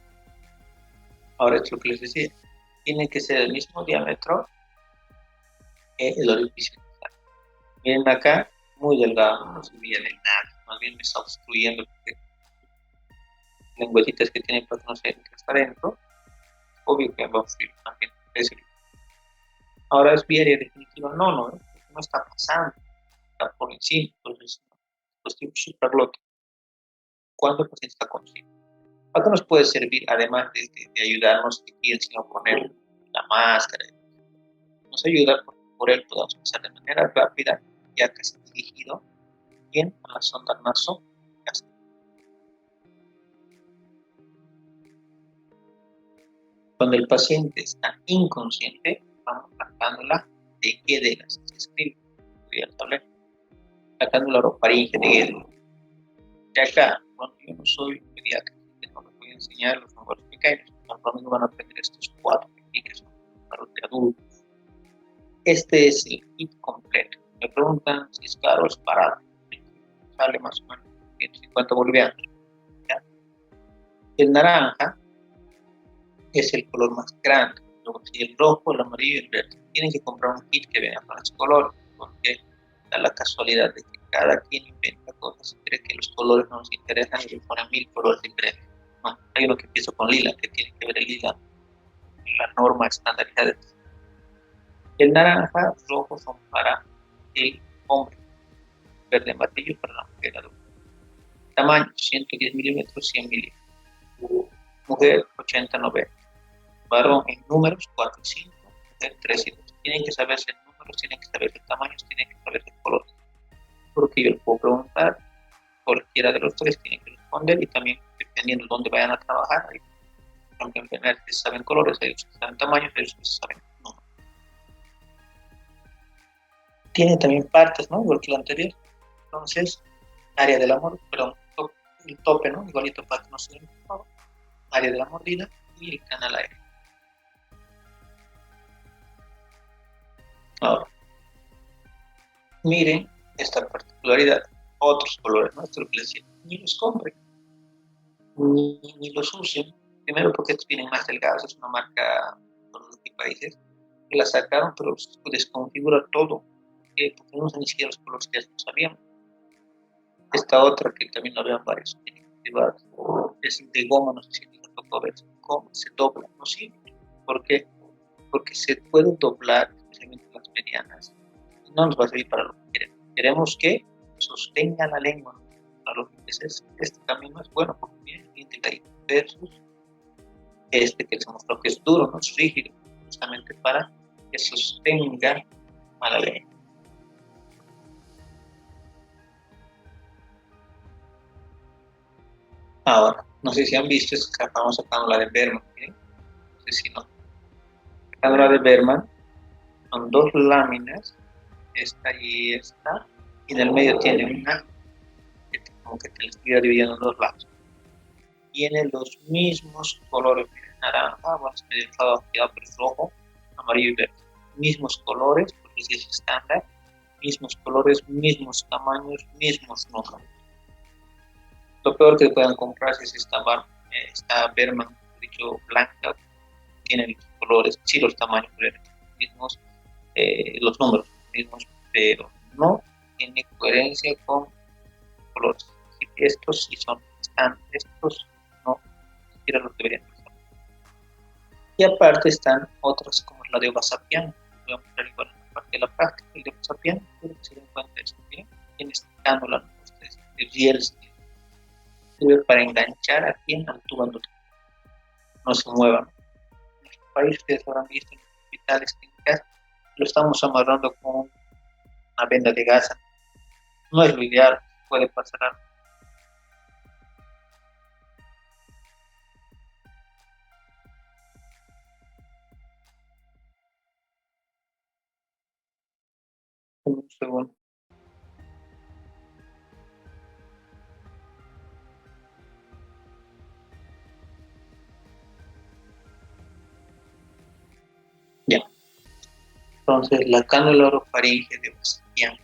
Ahora es lo que les decía, tiene que ser el mismo diámetro que el orificio. Miren acá, muy delgado, no se veía de nada, más bien me está obstruyendo porque lengüetitas que tiene para que no se entre hasta adentro, obvio que va a obstruir también. Ahora es viaria definitiva, no está pasando, está por encima, entonces los tipos supraglóticos, cuando el paciente está consciente. ¿Para qué nos puede servir, además de ayudarnos aquí a poner la máscara? Nos ayuda por él podamos pasar de manera rápida, ya casi dirigido, bien a la sonda naso. Cuando el paciente está inconsciente, vamos sacándola de Guedel, así se escribe, la cánula orofaringe de Guedel. De acá, bueno, yo no soy pediatra, no les voy a enseñar los números pequeños, normalmente van a aprender estos 4 que son números de adultos. Este es el kit completo. Me preguntan si es caro o es barato. Sale más o menos 150 bolivianos. ¿Ya? El naranja es el color más grande. Luego sigue el rojo, el amarillo y el verde. Tienen que comprar un kit que venga con los colores, porque da la casualidad de que cada quien inventa cosas y cree que los colores no nos interesan y le ponen 1000 colores diferentes. No, hay uno que empieza con lila, que tiene que ver el lila, la norma estandarizada. El naranja, rojo son para el hombre, verde amarillo para la mujer adulta. Tamaño 110 milímetros, 100 milímetros. Mujer 80-90. Varón en números 4 y 5, mujer 3 y 2. Tienen que saberse números, tienen que saberse tamaños, tienen que saberse colores. Porque yo les puedo preguntar, cualquiera de los tres tienen que responder y también dependiendo de dónde vayan a trabajar. Hay enfermeras que saben colores, hay otros que saben tamaños, hay otros que saben números. Tiene también partes, ¿no? Igual que la anterior. Entonces, área del amor, perdón, el tope, ¿no? Igualito para que no se den, área de la mordida y el canal aéreo. Ahora, miren esta particularidad. Otros colores, ¿no? Esto es lo que les decía. Ni los compren, ni los usen. Primero porque estos vienen más delgados, es una marca de los países que la sacaron, pero desconfigura todo. Porque no usan ni siquiera los colores que ya no sabíamos. Esta otra que también lo vean varios, es de goma, no sé si les tocó ver cómo se dobla, no sirve. ¿Por qué? Porque se puede doblar, especialmente las medianas, y no nos va a servir para lo que queremos. Queremos que sostenga la lengua. Para los ingleses, este camino es bueno porque tiene delgadito versus este que les mostró que es duro, no es rígido, justamente para que sostenga a la lengua. Ahora, no sé si han visto, es la famosa cánula de Berman. ¿Bien? No sé si no. La cánula de Berman son dos láminas, esta y esta, y en el medio tiene una que como que te la estuviera dividiendo en dos lados. Tiene los mismos colores, naranja, bueno, es medio rosado, pero es rojo, amarillo y verde. Mismos colores, porque si es estándar, mismos colores, mismos tamaños, mismos números. Lo peor que puedan comprar es esta Berman, dicho blanca, tiene los colores, sí los tamaños, pero mismos, los números mismos, pero no tiene coherencia con colores. Estos sí son, están, estos no, ni siquiera los deberían usar. Y aparte están otras como la de Ovasapián. Voy a mostrar igual en la parte de la práctica. El de Ovasapián, quiero que se den cuenta de esto. Miren, tiene este cánula, ustedes, de riels, sirve para enganchar aquí en el tubo endotraqueal. No se muevan. En nuestro país, ustedes habrán visto en los hospitales clínicas, lo estamos amarrando con una venda de gasa. No es lo ideal, puede pasar algo. Un segundo. Ya. Entonces, la cánula orofaringe de Ovasapián.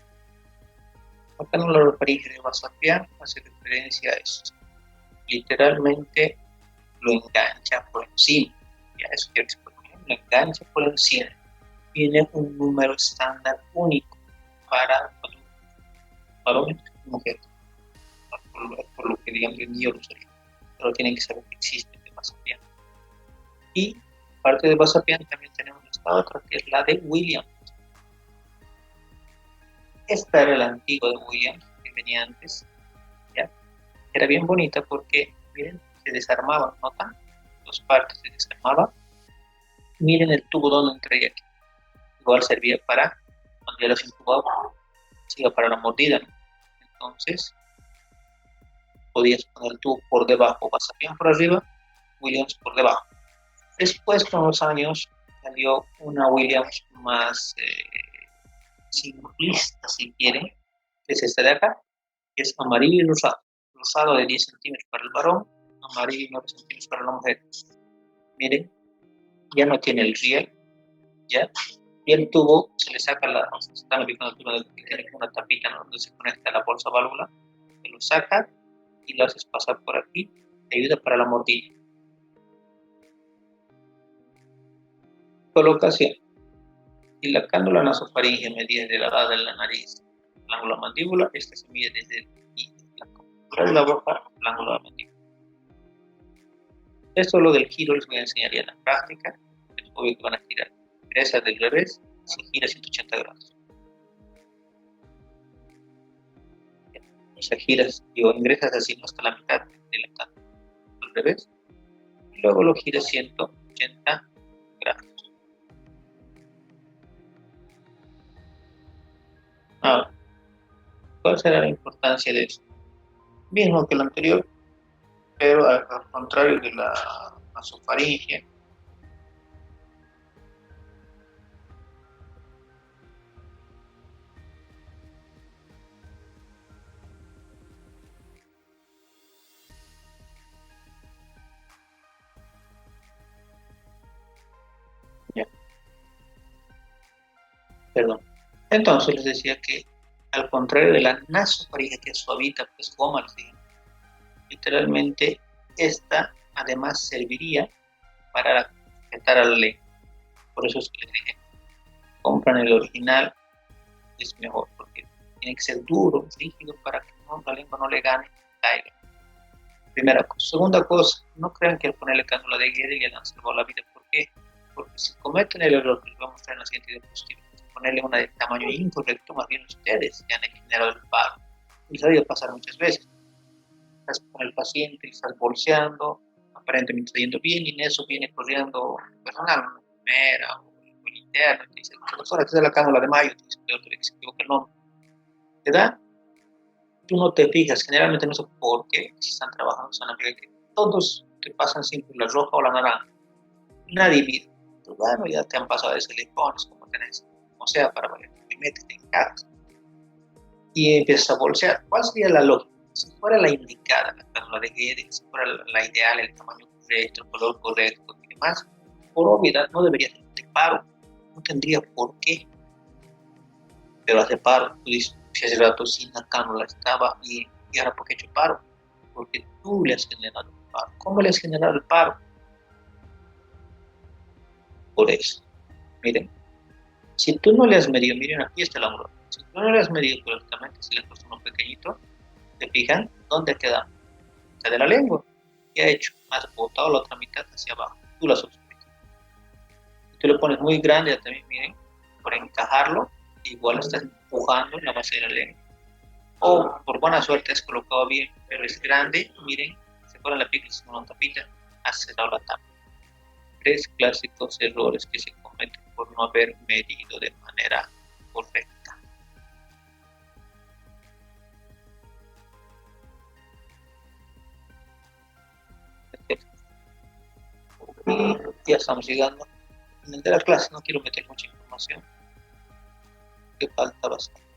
La cánula orofaringe de Ovasapián hace referencia a esto. Literalmente lo engancha por encima. Ya eso quiere decir, lo engancha por encima. Tiene un número estándar único para varones y mujeres, por lo que digamos el mío lo sería. Pero tienen que saber que existe de Vasapián. Y aparte de Vasapián también tenemos esta otra que es la de Williams. Esta era la antigua de Williams que venía antes. ¿Ya? Era bien bonita porque, miren, se desarmaba, ¿notan? Dos partes se desarmaba. Miren el tubo donde entraría aquí. Igual servía para, cuando ya los intubaba, sirve para la mordida, ¿no? Entonces, podías poner el tubo por debajo, Vasapián por arriba, Williams por debajo. Después, con los años, salió una Williams más simplista, si quieren, que es esta de acá, que es amarillo y rosado. Rosado de 10 centímetros para el varón, amarillo y 9 centímetros para la mujer. Miren, ya no tiene el riel, ¿ya? Y el tubo se le saca se está ubicando el tubo que tiene una tapita, ¿no? Donde se conecta la bolsa válvula, se lo saca y lo haces pasar por aquí, te ayuda para la mordida. Colocación. Y la cánula nasofaringe medida de la edad de la nariz, el ángulo de la mandíbula, esta se mide desde la cobertura de la boca al ángulo de la mandíbula. Esto lo del giro les voy a enseñar ya en la práctica. Es obvio que van a girar. Ingresa del revés, se gira 180 grados. O sea, giras, ingresas así hasta la mitad de la cánula al revés y luego lo giras 180 grados. Ahora, ¿cuál será la importancia de esto? Mismo que lo anterior, pero al contrario de la nasofaringe, ya, perdón. Entonces les decía que al contrario de la nasofaringe que suavita, pues goma, literalmente esta además serviría para sujetar a la lengua. Por eso es que les dije, compran el original, es mejor, porque tiene que ser duro, rígido, para que la lengua no le gane, caiga. Primera cosa. Segunda cosa, no crean que al ponerle cánula de Guede le han salvado la vida. ¿Por qué? Porque si cometen el error que les voy a mostrar en la siguiente diapositiva, ponerle una de tamaño incorrecto, más bien ustedes ya han generado el paro. Y eso debe pasar muchas veces. Estás con el paciente, estás bolseando, aparentemente está yendo bien, y en eso viene corriendo personal, una enfermera o el interno, te dice, doctora, esta es la cánula de mayo, te dice, doctor, que se equivoca el nombre. Te da tú no te fijas, generalmente no sé por qué, si están trabajando en zona fría, que todos te pasan siempre la roja o la naranja. Nadie mira. Pues bueno, ya te han pasado ese, le pones como tenés, o sea, para valer, te metes, te encajas y empiezas a bolsear. ¿Cuál sería la lógica? Si fuera la indicada, la cánula de Gehrig, si fuera la ideal, el tamaño correcto, el color correcto y demás, por obviedad no debería ser de paro, no tendría por qué, pero hace paro. Tú dices, si hace rato sin la cánula estaba y ahora ¿por qué he hecho paro? Porque tú le has generado el paro. ¿Cómo le has generado el paro? Por eso. Miren, si tú no le has medido, miren, aquí está la muro. Si tú no le has medido correctamente, si le has puesto uno pequeñito, ¿te fijan? ¿Dónde queda? Queda de la lengua. ¿Qué ha hecho? Has botado la otra mitad hacia abajo. Tú la sostienes. Si tú lo pones muy grande, ya también miren, por encajarlo, igual estás empujando en la base de la lengua. O por buena suerte has colocado bien, pero es grande, miren, se pone la pica y se una tapita, has cerrado la tapa. 3 clásicos errores que se cometen por no haber medido de manera correcta. Y ya estamos llegando al final de la clase, no quiero meter mucha información, que falta bastante.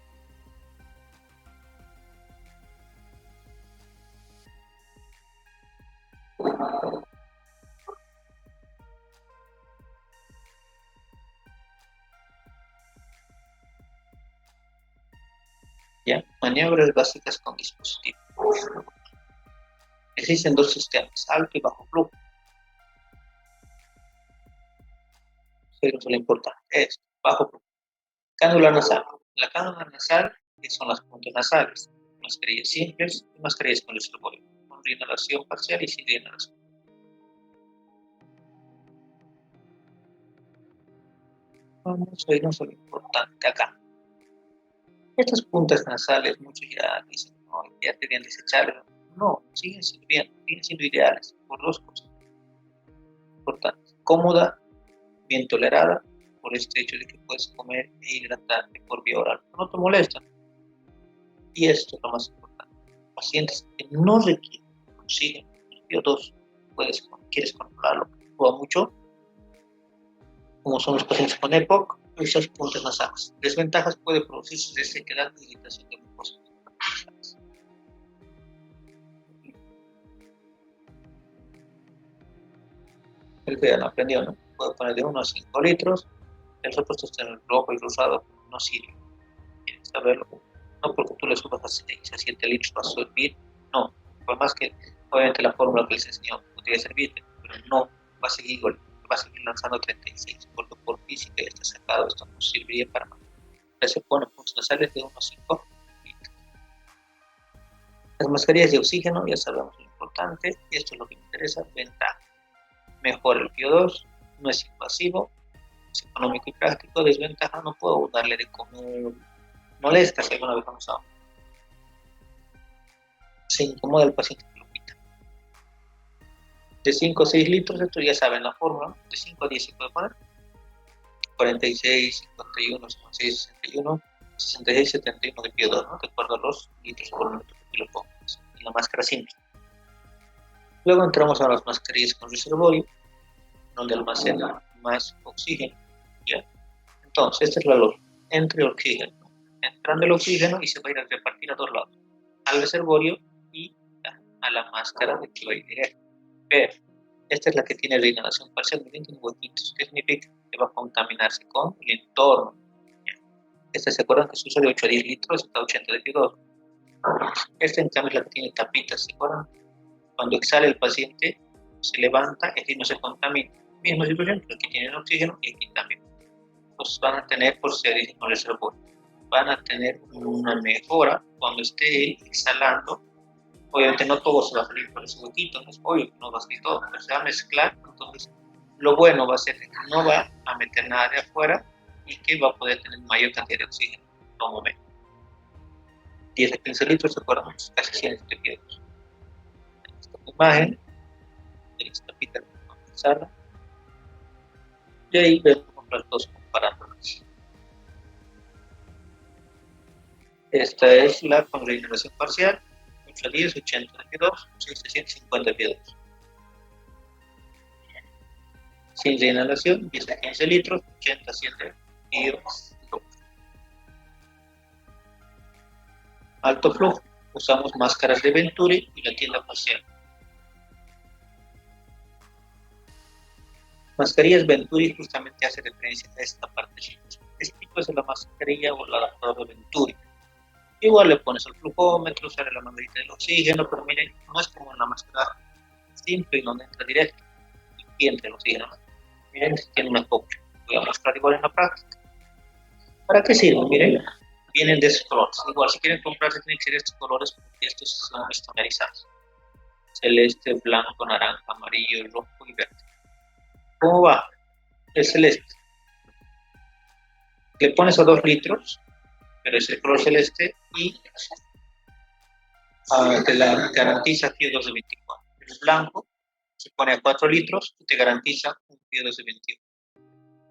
¿Ya? Maniobras básicas con dispositivos. Existen dos sistemas, alto y bajo flujo. Pero eso es lo importante, es bajo flujo. Cánula nasal. La cánula nasal son las puntas nasales, mascarillas simples y mascarillas con reservorio, con reinhalación parcial y sin reinhalación. Vamos a irnos a lo importante acá. Estas puntas nasales, muchos ya dicen, no, ya deberían desecharlas. No, siguen sirviendo, siguen siendo ideales por dos cosas importantes. Cómoda, bien tolerada, por este hecho de que puedes comer e hidratarte por vía oral. No te molesta. Y esto es lo más importante. Pacientes que no requieren oxígeno, CO2, quieres controlarlo, o mucho, como son los pacientes con EPOC, esas puntas nasales. Desventajas puede producirse resequedad y irritación de mucosas. El que ya no aprendió, ¿no? Puedo poner de 1 a 5 litros, el repuesto está en el rojo y rosado, no sirve. ¿Quieres saberlo? No porque tú le subas a 6 a 7 litros vas a servir, no. Por más que, obviamente, la fórmula que les enseñó podría servirte, pero no, va a seguir igual, va a seguir lanzando 36, porque por física ya está sacado, esto no serviría para más. Ya se pone puntos nasales de 1 a 5 litros. Las mascarillas de oxígeno, ya sabemos lo importante, y esto es lo que me interesa, ventaja. Mejora el PO2, no es invasivo, es económico y práctico. Desventaja, no puedo darle de comer, molesta si alguna vez vamos a se incomoda el paciente que lo quita. De 5 a 6 litros, esto ya saben la fórmula, de 5 a 10 se puede poner, 46, 51, 56, 61, 66, 71 de PO2, ¿no? De acuerdo a los litros por minuto que lo pongas. Y la máscara simple. Luego entramos a las mascarillas con reservorio, donde almacena más oxígeno. ¿Ya? Entonces, esta es la lógica. Entre oxígeno. Entrando el oxígeno y se va a ir a repartir a dos lados. Al reservorio y a la máscara de que va a ir. Pero esta es la que tiene reinhalación parcial, tiene huequitos. ¿Qué significa? Que va a contaminarse con el entorno. Esta se acuerdan que se usa de 8 a 10 litros, está 80 de PO2. Esta en cambio es la que tiene tapitas, ¿se acuerdan? Cuando exhala el paciente, se levanta, y no se contamina. Misma situación, pero aquí tienen oxígeno y aquí también. Pues van a tener, por ser con el reservorio, van a tener una mejora cuando esté exhalando. Obviamente no todo se va a salir por ese huequito, no es obvio que no va a salir todo, pero se va a mezclar. Entonces, lo bueno va a ser que no va a meter nada de afuera y que va a poder tener mayor cantidad de oxígeno en todo momento. 10 a 15 litros, ¿se acuerdan? Casi 100 centímetros. Esta imagen, esta pita comenzarla, y ahí vemos las dos comparándolas. Esta es la con reinhalación parcial, 810, 80 de P2, 650 de P2. Sin reinhalación, 10 a 15 litros, 80 a 100 de P2. Alto flujo, usamos máscaras de Venturi y la tienda facial. Mascarillas Venturi justamente hace referencia a esta parte. Este tipo es la mascarilla o el adaptador de Venturi. Igual le pones el flujómetro, sale la manguerita del oxígeno, pero miren, no es como una máscara simple y donde entra directo y entra el oxígeno. Miren, tiene una copia. Voy a mostrar igual en la práctica. ¿Para qué sirve? Miren, vienen de esos colores. Igual, si quieren comprarse, tienen que ser estos colores porque estos son estandarizados. Celeste, blanco, naranja, amarillo, rojo y verde. ¿Cómo va? El celeste. Le pones a 2 litros, pero es el color celeste y te la garantiza FIO2 de 24. El blanco se pone a 4 litros y te garantiza un FIO2 de 21.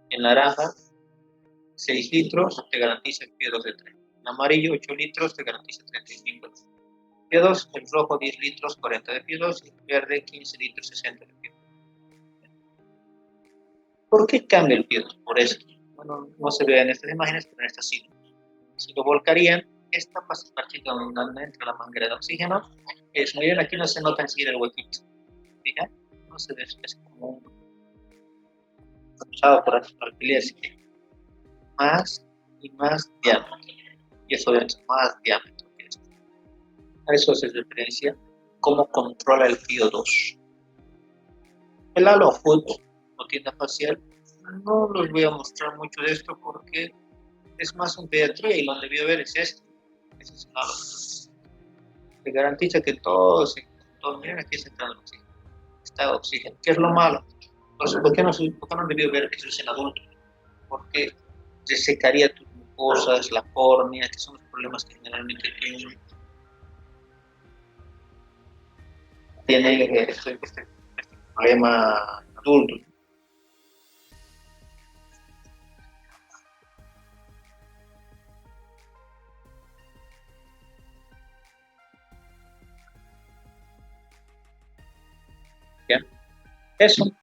El naranja, 6 litros, te garantiza el FIO2 de 3. El amarillo, 8 litros, te garantiza 35 de FIO2. El rojo, 10 litros, 40 de FIO2. Y el verde, 15 litros, 60 de FIO2. ¿Por qué cambia el FIO2? Por esto. Bueno, no se ve en estas imágenes, pero en estas sí. Si lo volcarían, esta partita donde entra la manguera de oxígeno, es muy bien, aquí no se nota enseguida el huequito. Fíjate, no se ve, es como un usado por alquiler, más y más diámetro. Y eso es más diámetro que esto. A eso se referencia cómo controla el FIO2. El halo food o tienda facial, no los voy a mostrar mucho de esto porque es más un pediatría y lo debió ver es esto. Ese es el halo. Te garantiza que todo se controla. Miren, aquí está entrando el oxígeno. Está oxígeno. ¿Qué es lo malo? Entonces, ¿por qué no debió ver que eso es en adultos? Porque se secaría tus mucosas, la córnea, que son los problemas que generalmente tiene este problema adulto. ¿Ya? Eso.